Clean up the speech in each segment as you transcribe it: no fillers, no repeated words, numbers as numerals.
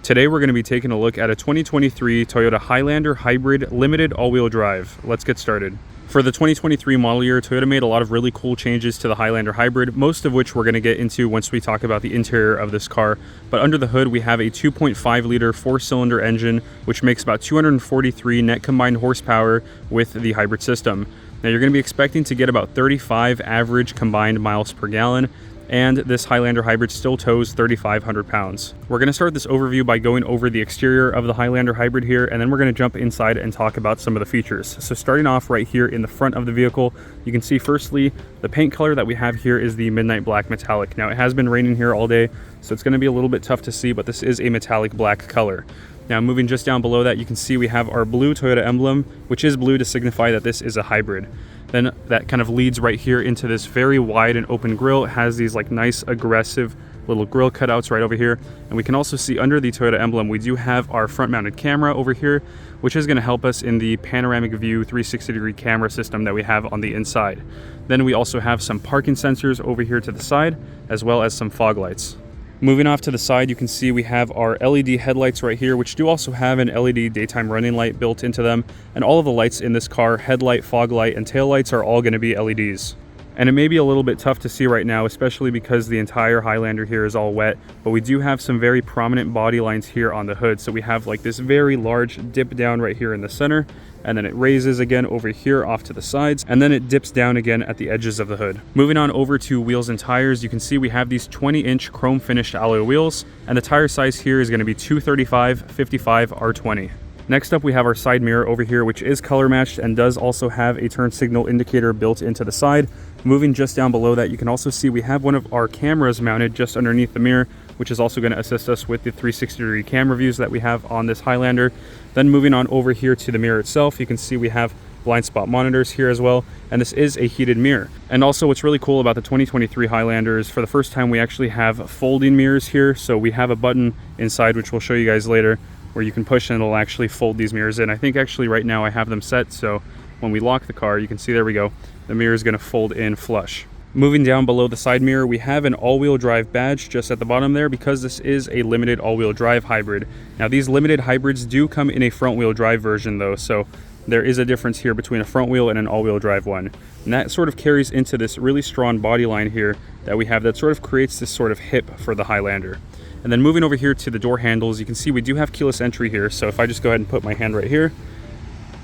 Today we're going to be taking a look at a 2023 Toyota Highlander Hybrid Limited all-wheel drive. Let's get started. For the 2023 model year, Toyota made a lot of really cool changes to the Highlander Hybrid, most of which we're going to get into once we talk about the interior of this car. But under the hood, we have a 2.5 liter four-cylinder engine, which makes about 243 net combined horsepower with the hybrid system. Now you're going to be expecting to get about 35 average combined miles per gallon, and this Highlander Hybrid still tows 3,500 pounds. We're going to start this overview by going over the exterior of the Highlander Hybrid here, and then we're going to jump inside and talk about some of the features. So starting off right here in the front of the vehicle, you can see firstly, the paint color that we have here is the Midnight Black Metallic. Now it has been raining here all day, so it's going to be a little bit tough to see, but this is a metallic black color. Now moving just down below that, you can see we have our blue Toyota emblem, which is blue to signify that this is a hybrid. Then that kind of leads right here into this very wide and open grille. It has these like nice aggressive little grille cutouts right over here. And we can also see under the Toyota emblem, we do have our front mounted camera over here, which is going to help us in the panoramic view 360-degree camera system that we have on the inside. Then we also have some parking sensors over here to the side, as well as some fog lights. Moving off to the side, you can see we have our LED headlights right here, which do also have an LED daytime running light built into them. And all of the lights in this car, headlight, fog light, and tail lights are all going to be LEDs. And it may be a little bit tough to see right now, especially because the entire Highlander here is all wet, but we do have some very prominent body lines here on the hood. So we have like this very large dip down right here in the center, and then it raises again over here off to the sides, and then it dips down again at the edges of the hood. Moving on over to wheels and tires, you can see we have these 20-inch chrome finished alloy wheels, and the tire size here is going to be 235/55 R20. Next up, we have our side mirror over here, which is color matched and does also have a turn signal indicator built into the side. Moving just down below that, you can also see we have one of our cameras mounted just underneath the mirror, which is also going to assist us with the 360-degree camera views that we have on this Highlander. Then moving on over here to the mirror itself, you can see we have blind spot monitors here as well, and this is a heated mirror. And also what's really cool about the 2023 Highlander is for the first time we actually have folding mirrors here. So we have a button inside, which we'll show you guys later, where you can push and it'll actually fold these mirrors in. I think actually right now I have them set, so when we lock the car, you can see, there we go, the mirror is going to fold in flush. Moving down below the side mirror, we have an all-wheel drive badge just at the bottom there, because this is a limited all-wheel drive hybrid. Now these limited hybrids do come in a front-wheel drive version though, so there is a difference here between a front wheel and an all-wheel drive one. And that sort of carries into this really strong body line here that we have that sort of creates this sort of hip for the Highlander. And then moving over here to the door handles, you can see we do have keyless entry here. So if I just go ahead and put my hand right here,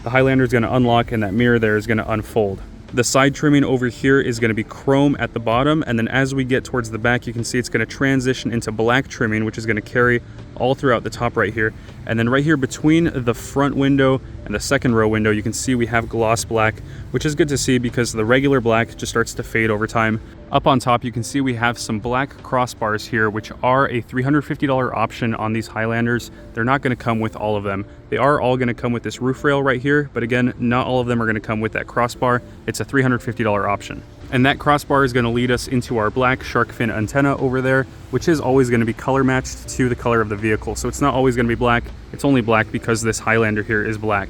the Highlander is going to unlock and that mirror there is going to unfold. The side trimming over here is going to be chrome at the bottom, and then as we get towards the back, you can see it's going to transition into black trimming, which is going to carry all throughout the top right here. And then right here between the front window and the second row window, you can see we have gloss black, which is good to see because the regular black just starts to fade over time. Up on top, you can see we have some black crossbars here, which are a $350 option on these Highlanders. They're not going to come with all of them. They are all going to come with this roof rail right here, but again, not all of them are going to come with that crossbar. It's a $350 option. And that crossbar is going to lead us into our black shark fin antenna over there, which is always going to be color matched to the color of the vehicle. So it's not always going to be black. It's only black because this Highlander here is black.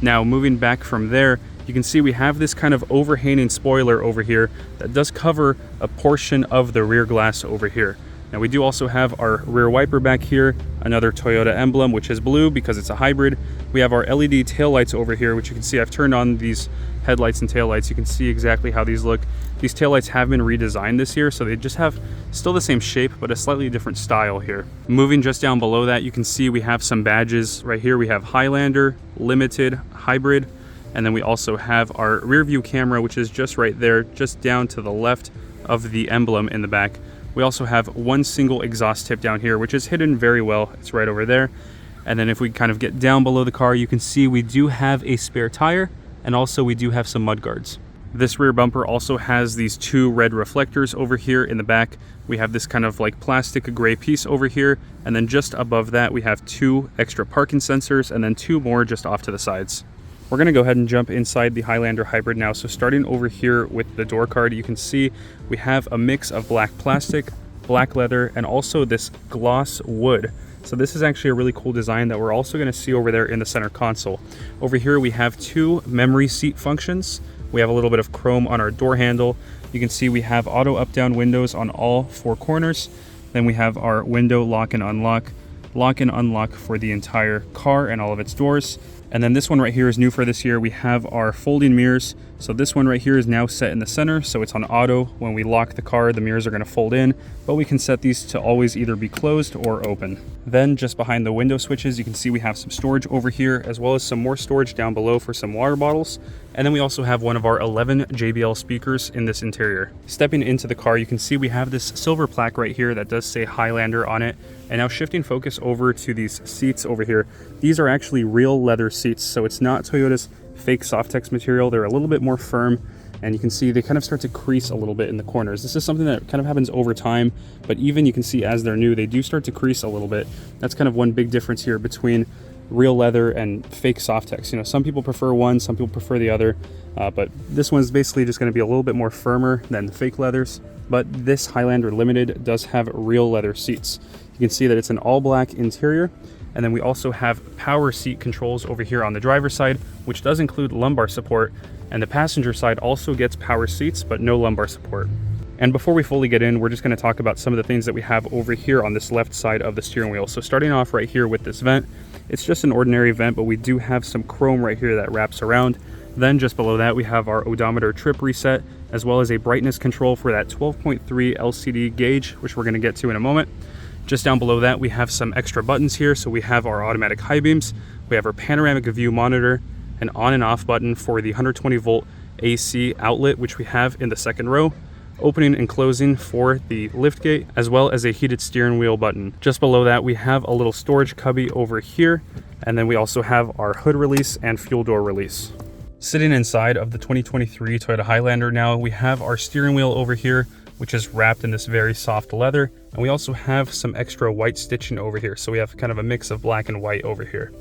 Now moving back from there, you can see we have this kind of overhanging spoiler over here that does cover a portion of the rear glass over here. Now we do also have our rear wiper back here, another Toyota emblem, which is blue because it's a hybrid. We have our LED taillights over here, which you can see I've turned on these headlights and taillights. You can see exactly how these look. These taillights have been redesigned this year, so they just have still the same shape, but a slightly different style here. Moving just down below that, you can see we have some badges. Right here we have Highlander, Limited, Hybrid, and then we also have our rear view camera, which is just right there, just down to the left of the emblem in the back. We also have one single exhaust tip down here, which is hidden very well. It's right over there. And then if we kind of get down below the car, you can see we do have a spare tire, and also we do have some mud guards. This rear bumper also has these two red reflectors over here in the back. We have this kind of like plastic gray piece over here, and then just above that we have two extra parking sensors and then two more just off to the sides. We're going to go ahead and jump inside the Highlander Hybrid now. So starting over here with the door card, you can see we have a mix of black plastic, black leather, and also this gloss wood. So this is actually a really cool design that we're also going to see over there in the center console. Over here we have two memory seat functions. We have a little bit of chrome on our door handle. You can see we have auto up-down windows on all four corners. Then we have our window lock and unlock. lock and unlock for the entire car and all of its doors. And then this one right here is new for this year. We have our folding mirrors. So this one right here is now set in the center, so it's on auto. When we lock the car, the mirrors are going to fold in, but we can set these to always either be closed or open. Then just behind the window switches, you can see we have some storage over here, as well as some more storage down below for some water bottles. And then we also have one of our 11 JBL speakers in this interior. Stepping into the car, you can see we have this silver plaque right here that does say Highlander on it. And now shifting focus over to these seats over here, these are actually real leather seats, so it's not Toyota's fake Softex material. They're a little bit more firm, and you can see they kind of start to crease a little bit in the corners. This is something that kind of happens over time, but even you can see as they're new, they do start to crease a little bit. That's kind of one big difference here between real leather and fake Softex. You know, some people prefer one, some people prefer the other, but this one's basically just going to be a little bit more firmer than the fake leathers. But this Highlander Limited does have real leather seats. You can see that it's an all black interior. And then we also have power seat controls over here on the driver's side, which does include lumbar support. And the passenger side also gets power seats, but no lumbar support. And before we fully get in, we're just going to talk about some of the things that we have over here on this left side of the steering wheel. So starting off right here with this vent, it's just an ordinary vent, but we do have some chrome right here that wraps around. Then just below that, we have our odometer trip reset, as well as a brightness control for that 12.3 LCD gauge, which we're going to get to in a moment. Just down below that, we have some extra buttons here. So we have our automatic high beams, we have our panoramic view monitor, an on and off button for the 120 volt AC outlet, which we have in the second row, opening and closing for the lift gate, as well as a heated steering wheel button. Just below that, we have a little storage cubby over here. And then we also have our hood release and fuel door release. Sitting inside of the 2023 Toyota Highlander now, we have our steering wheel over here, which is wrapped in this very soft leather. And we also have some extra white stitching over here. So we have kind of a mix of black and white over here.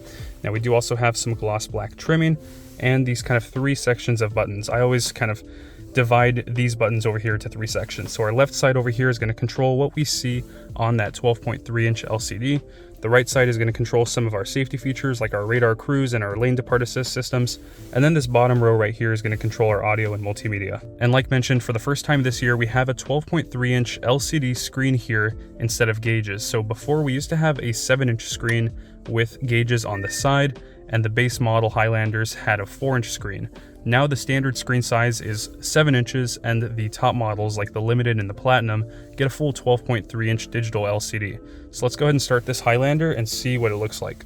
Now we do also have some gloss black trimming and these kind of 3 sections of buttons. I always kind of divide these buttons over here into 3 sections. So our left side over here is going to control what we see on that 12.3 inch LCD. The right side is going to control some of our safety features like our radar cruise and our lane depart assist systems. And then this bottom row right here is going to control our audio and multimedia. And like mentioned, for the first time this year, we have a 12.3 inch LCD screen here instead of gauges. So before we used to have a 7-inch screen with gauges on the side, and the base model Highlanders had a 4-inch screen. Now the standard screen size is 7 inches, and the top models like the Limited and the Platinum get a full 12.3 inch digital LCD. So let's go ahead and start this Highlander and see what it looks like.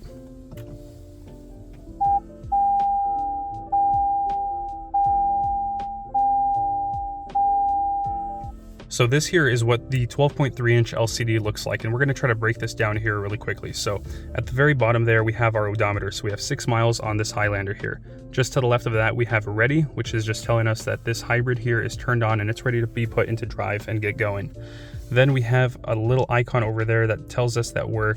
So this here is what the 12.3 inch LCD looks like, and we're going to try to break this down here really quickly. So at the very bottom there, we have our odometer. So we have 6 miles on this Highlander here. Just to the left of that, we have ready, which is just telling us that this hybrid here is turned on and it's ready to be put into drive and get going. Then we have a little icon over there that tells us that we're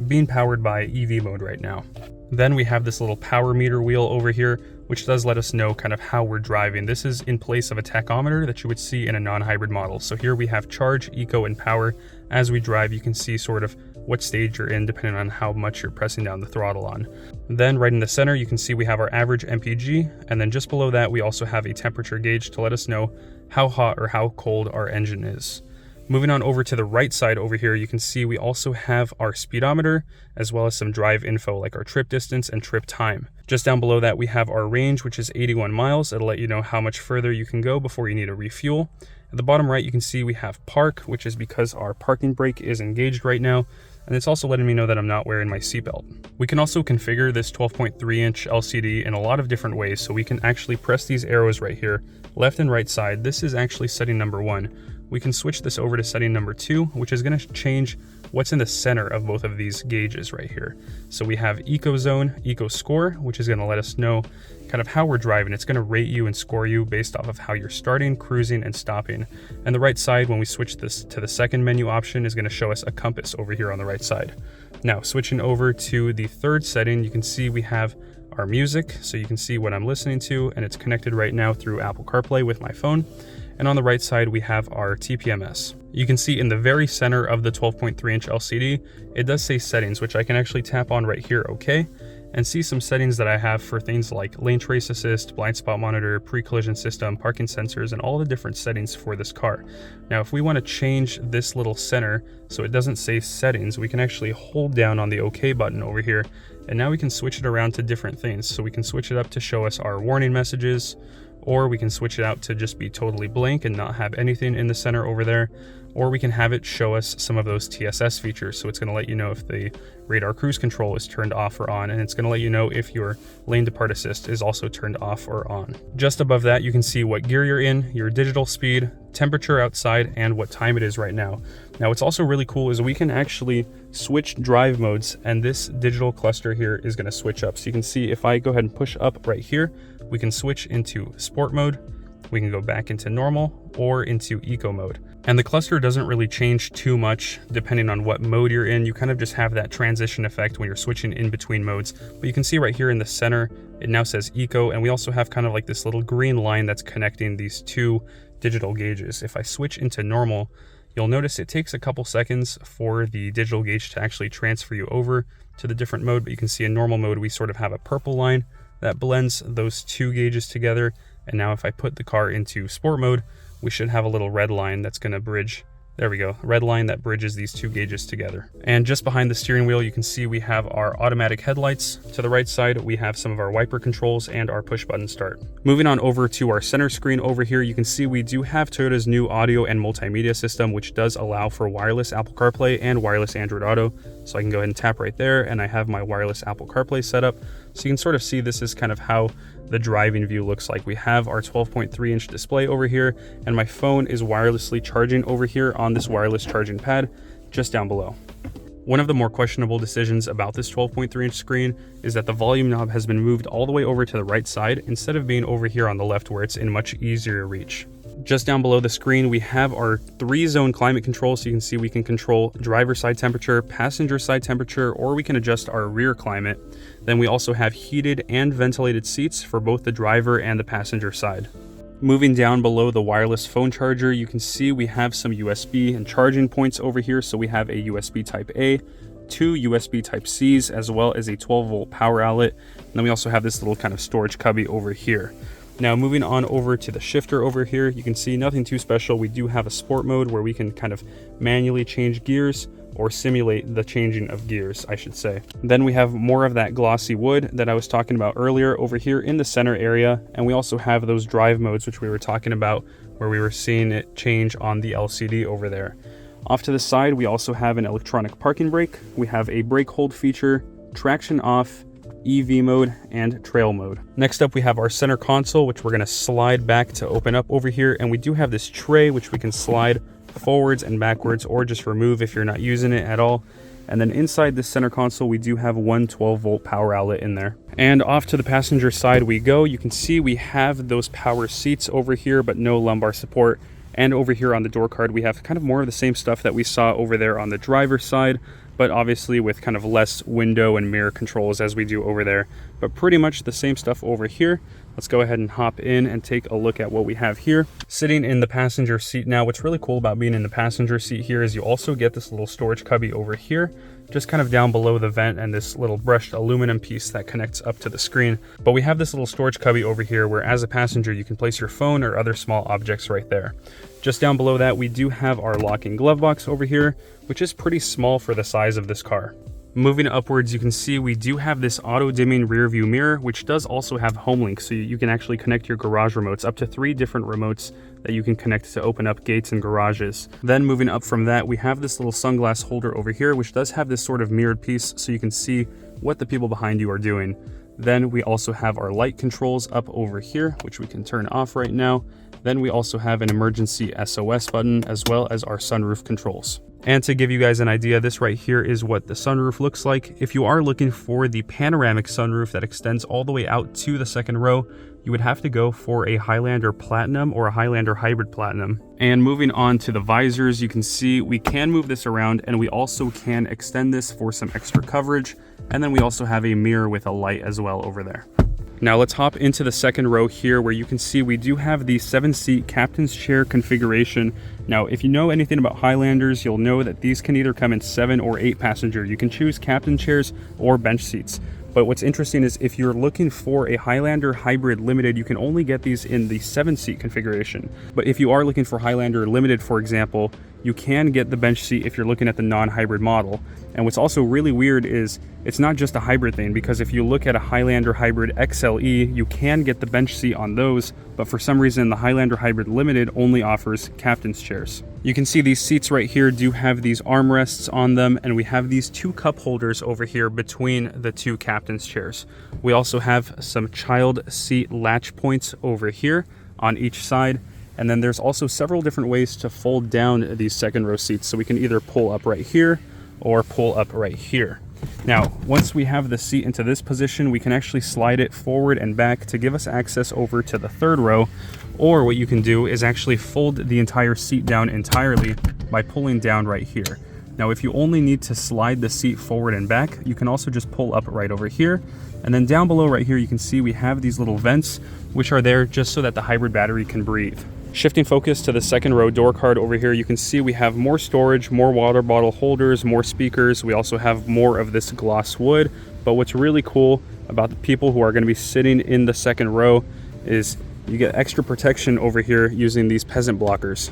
being powered by EV mode right now. Then we have this little power meter wheel over here, which does let us know kind of how we're driving. This is in place of a tachometer that you would see in a non-hybrid model. So here we have charge, eco, and power. As we drive, you can see sort of what stage you're in depending on how much you're pressing down the throttle on. Then right in the center, you can see we have our average MPG. And then just below that, we also have a temperature gauge to let us know how hot or how cold our engine is. Moving on over to the right side over here, you can see we also have our speedometer, as well as some drive info like our trip distance and trip time. Just down below that, we have our range, which is 81 miles. It'll let you know how much further you can go before you need a refuel. At the bottom right, you can see we have park, which is because our parking brake is engaged right now. And it's also letting me know that I'm not wearing my seatbelt. We can also configure this 12.3 inch LCD in a lot of different ways. So we can actually press these arrows right here, left and right side. This is actually setting number 1. We can switch this over to setting number 2, which is going to change what's in the center of both of these gauges right here. So we have Eco Zone, Eco Score, which is going to let us know kind of how we're driving. It's going to rate you and score you based off of how you're starting, cruising, and stopping. And the right side, when we switch this to the second menu option, is going to show us a compass over here on the right side. Now, switching over to the third setting, you can see we have our music. So you can see what I'm listening to, and it's connected right now through Apple CarPlay with my phone. And on the right side, we have our TPMS. You can see in the very center of the 12.3 inch LCD, it does say settings, which I can actually tap on right here, okay. and see some settings that I have for things like lane trace assist, blind spot monitor, pre-collision system, parking sensors, and all the different settings for this car. Now, if we want to change this little center so it doesn't say settings, we can actually hold down on the OK button over here, and now we can switch it around to different things. So we can switch it up to show us our warning messages, or we can switch it out to just be totally blank and not have anything in the center over there, or we can have it show us some of those TSS features. So it's going to let you know if the radar cruise control is turned off or on, and it's going to let you know if your lane depart assist is also turned off or on. Just above that, you can see what gear you're in, your digital speed, temperature outside, and what time it is right now. Now, what's also really cool is we can actually switch drive modes, and this digital cluster here is going to switch up. So you can see if I go ahead and push up right here, we can switch into sport mode, we can go back into normal, or into eco mode. And the cluster doesn't really change too much depending on what mode you're in. You kind of just have that transition effect when you're switching in between modes. But you can see right here in the center, it now says eco, and we also have kind of like this little green line that's connecting these two digital gauges. If I switch into normal, you'll notice it takes a couple seconds for the digital gauge to actually transfer you over to the different mode. But you can see in normal mode, we sort of have a purple line that blends those two gauges together. And now if I put the car into sport mode, we should have a little red line that's going to bridge. There we go, red line that bridges these two gauges together. And just behind the steering wheel, you can see we have our automatic headlights. To the right side, we have some of our wiper controls and our push button start. Moving on over to our center screen over here, you can see we do have Toyota's new audio and multimedia system, which does allow for wireless Apple CarPlay and wireless Android Auto. So I can go ahead and tap right there, and I have my wireless Apple CarPlay set up. So you can sort of see this is kind of how the driving view looks like. We have our 12.3-inch display over here, and my phone is wirelessly charging over here on this wireless charging pad just down below. One of the more questionable decisions about this 12.3-inch screen is that the volume knob has been moved all the way over to the right side instead of being over here on the left where it's in much easier reach. Just down below the screen, we have our 3-zone climate control. So you can see we can control driver side temperature, passenger side temperature, or we can adjust our rear climate. Then we also have heated and ventilated seats for both the driver and the passenger side. Moving down below the wireless phone charger, you can see we have some USB and charging points over here. So we have a USB type A, 2 USB type Cs, as well as a 12-volt power outlet. And then we also have this little kind of storage cubby over here. Now moving on over to the shifter over here, you can see nothing too special. We do have a sport mode where we can kind of manually change gears, or simulate the changing of gears, I should say. Then we have more of that glossy wood that I was talking about earlier over here in the center area. And we also have those drive modes, which we were talking about, where we were seeing it change on the LCD over there. Off to the side, we also have an electronic parking brake. We have a brake hold feature, traction off, EV mode, and trail mode. Next up, we have our center console, which we're going to slide back to open up over here. And we do have this tray, which we can slide forwards and backwards, or just remove if you're not using it at all. And then inside this center console, we do have one 12-volt power outlet in there. And off to the passenger side we go. You can see we have those power seats over here, but no lumbar support. And over here on the door card, we have kind of more of the same stuff that we saw over there on the driver's side, but obviously with kind of less window and mirror controls as we do over there, but pretty much the same stuff over here. Let's go ahead and hop in and take a look at what we have here. Sitting in the passenger seat now, what's really cool about being in the passenger seat here is you also get this little storage cubby over here, just kind of down below the vent, and this little brushed aluminum piece that connects up to the screen. But we have this little storage cubby over here where as a passenger, you can place your phone or other small objects right there. Just down below that, we do have our locking glove box over here, which is pretty small for the size of this car. Moving upwards, you can see we do have this auto-dimming rear view mirror, which does also have home link, so you can actually connect your garage remotes, up to 3 different remotes that you can connect to open up gates and garages. Then moving up from that, we have this little sunglass holder over here, which does have this sort of mirrored piece, so you can see what the people behind you are doing. Then we also have our light controls up over here, which we can turn off right now. Then we also have an emergency SOS button, as well as our sunroof controls. And to give you guys an idea, this right here is what the sunroof looks like. If you are looking for the panoramic sunroof that extends all the way out to the second row, you would have to go for a Highlander Platinum or a Highlander Hybrid Platinum. And moving on to the visors, you can see we can move this around, and we also can extend this for some extra coverage. And then we also have a mirror with a light as well over there. Now let's hop into the second row here, where you can see we do have the 7-seat captain's chair configuration. Now, if you know anything about Highlanders, you'll know that these can either come in 7 or 8 passenger. You can choose captain chairs or bench seats. But what's interesting is if you're looking for a Highlander Hybrid Limited, you can only get these in the 7-seat configuration. But if you are looking for Highlander Limited, for example, you can get the bench seat if you're looking at the non-hybrid model. And what's also really weird is it's not just a hybrid thing, because if you look at a Highlander Hybrid XLE, you can get the bench seat on those, but for some reason the Highlander Hybrid Limited only offers captain's chairs. You can see these seats right here do have these armrests on them, and we have these 2 cup holders over here between the 2 captain's chairs. We also have some child seat latch points over here on each side. And then there's also several different ways to fold down these second row seats. So we can either pull up right here or pull up right here. Now, once we have the seat into this position, we can actually slide it forward and back to give us access over to the 3rd row. Or what you can do is actually fold the entire seat down entirely by pulling down right here. Now, if you only need to slide the seat forward and back, you can also just pull up right over here. And then down below right here, you can see we have these little vents, which are there just so that the hybrid battery can breathe. Shifting focus to the 2nd row door card over here, you can see we have more storage, more water bottle holders, more speakers. We also have more of this gloss wood. But what's really cool about the people who are going to be sitting in the 2nd row is you get extra protection over here using these peasant blockers.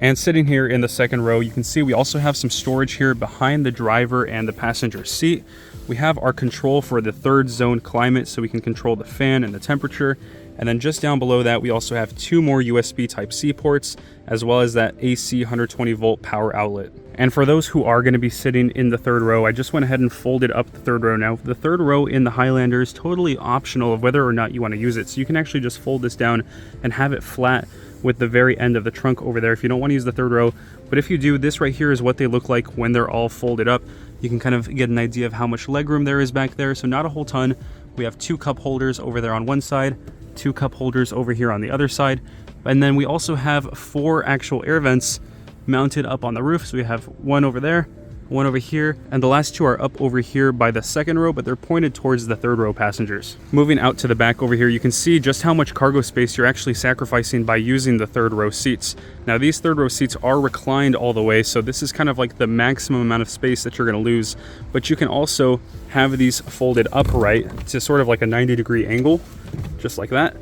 And sitting here in the 2nd row, you can see we also have some storage here behind the driver and the passenger seat. We have our control for the 3rd zone climate, so we can control the fan and the temperature. And then just down below that, we also have 2 more USB Type-C ports, as well as that AC 120 volt power outlet. And for those who are going to be sitting in the 3rd row, I just went ahead and folded up the 3rd row. Now, the 3rd row in the Highlander is totally optional of whether or not you want to use it. So you can actually just fold this down and have it flat with the very end of the trunk over there if you don't want to use the 3rd row. But if you do, this right here is what they look like when they're all folded up. You can kind of get an idea of how much legroom there is back there. So not a whole ton. We have 2 cup holders over there on one side, 2 cup holders over here on the other side. And then we also have 4 actual air vents mounted up on the roof. So we have 1 over there, 1 over here, and the last 2 are up over here by the 2nd row, but they're pointed towards the 3rd row passengers. Moving out to the back over here, you can see just how much cargo space you're actually sacrificing by using the 3rd row seats. Now, these 3rd row seats are reclined all the way, so this is kind of like the maximum amount of space that you're going to lose, but you can also have these folded upright to sort of like a 90-degree angle, just like that,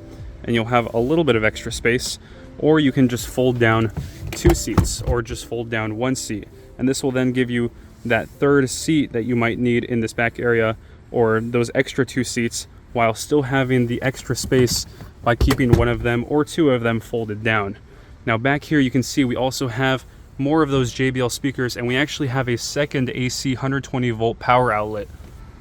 and you'll have a little bit of extra space. Or you can just fold down 2 seats, or just fold down 1 seat, and this will then give you that 3rd seat that you might need in this back area, or those extra 2 seats, while still having the extra space by keeping 1 of them or 2 of them folded down. Now back here you can see we also have more of those JBL speakers, and we actually have a 2nd AC 120 volt power outlet.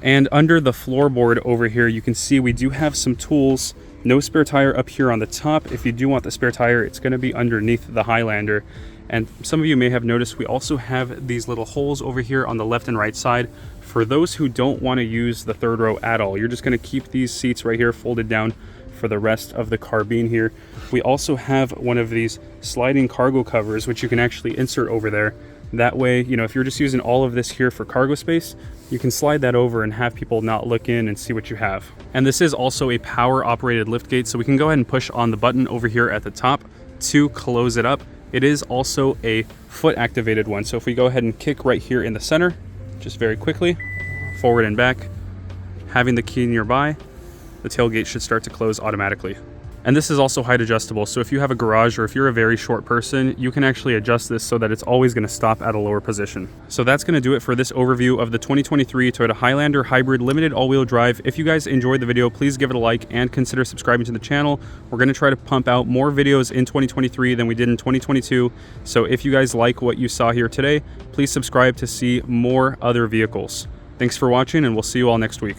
And under the floorboard over here, you can see we do have some tools. No spare tire up here on the top. If you do want the spare tire, it's going to be underneath the Highlander. And some of you may have noticed we also have these little holes over here on the left and right side for those who don't want to use the 3rd row at all. You're just going to keep these seats right here folded down for the rest of the carbine here. We also have one of these sliding cargo covers, which you can actually insert over there. That way, you know, if you're just using all of this here for cargo space, you can slide that over and have people not look in and see what you have. And this is also a power operated lift gate, so we can go ahead and push on the button over here at the top to close it up. It is also a foot activated one. So if we go ahead and kick right here in the center, just very quickly, forward and back, having the key nearby, the tailgate should start to close automatically. And this is also height adjustable, so if you have a garage or if you're a very short person, you can actually adjust this so that it's always going to stop at a lower position. So that's going to do it for this overview of the 2023 Toyota Highlander Hybrid Limited All-Wheel Drive. If you guys enjoyed the video, please give it a like and consider subscribing to the channel. We're going to try to pump out more videos in 2023 than we did in 2022. So if you guys like what you saw here today, please subscribe to see more other vehicles. Thanks for watching, and we'll see you all next week.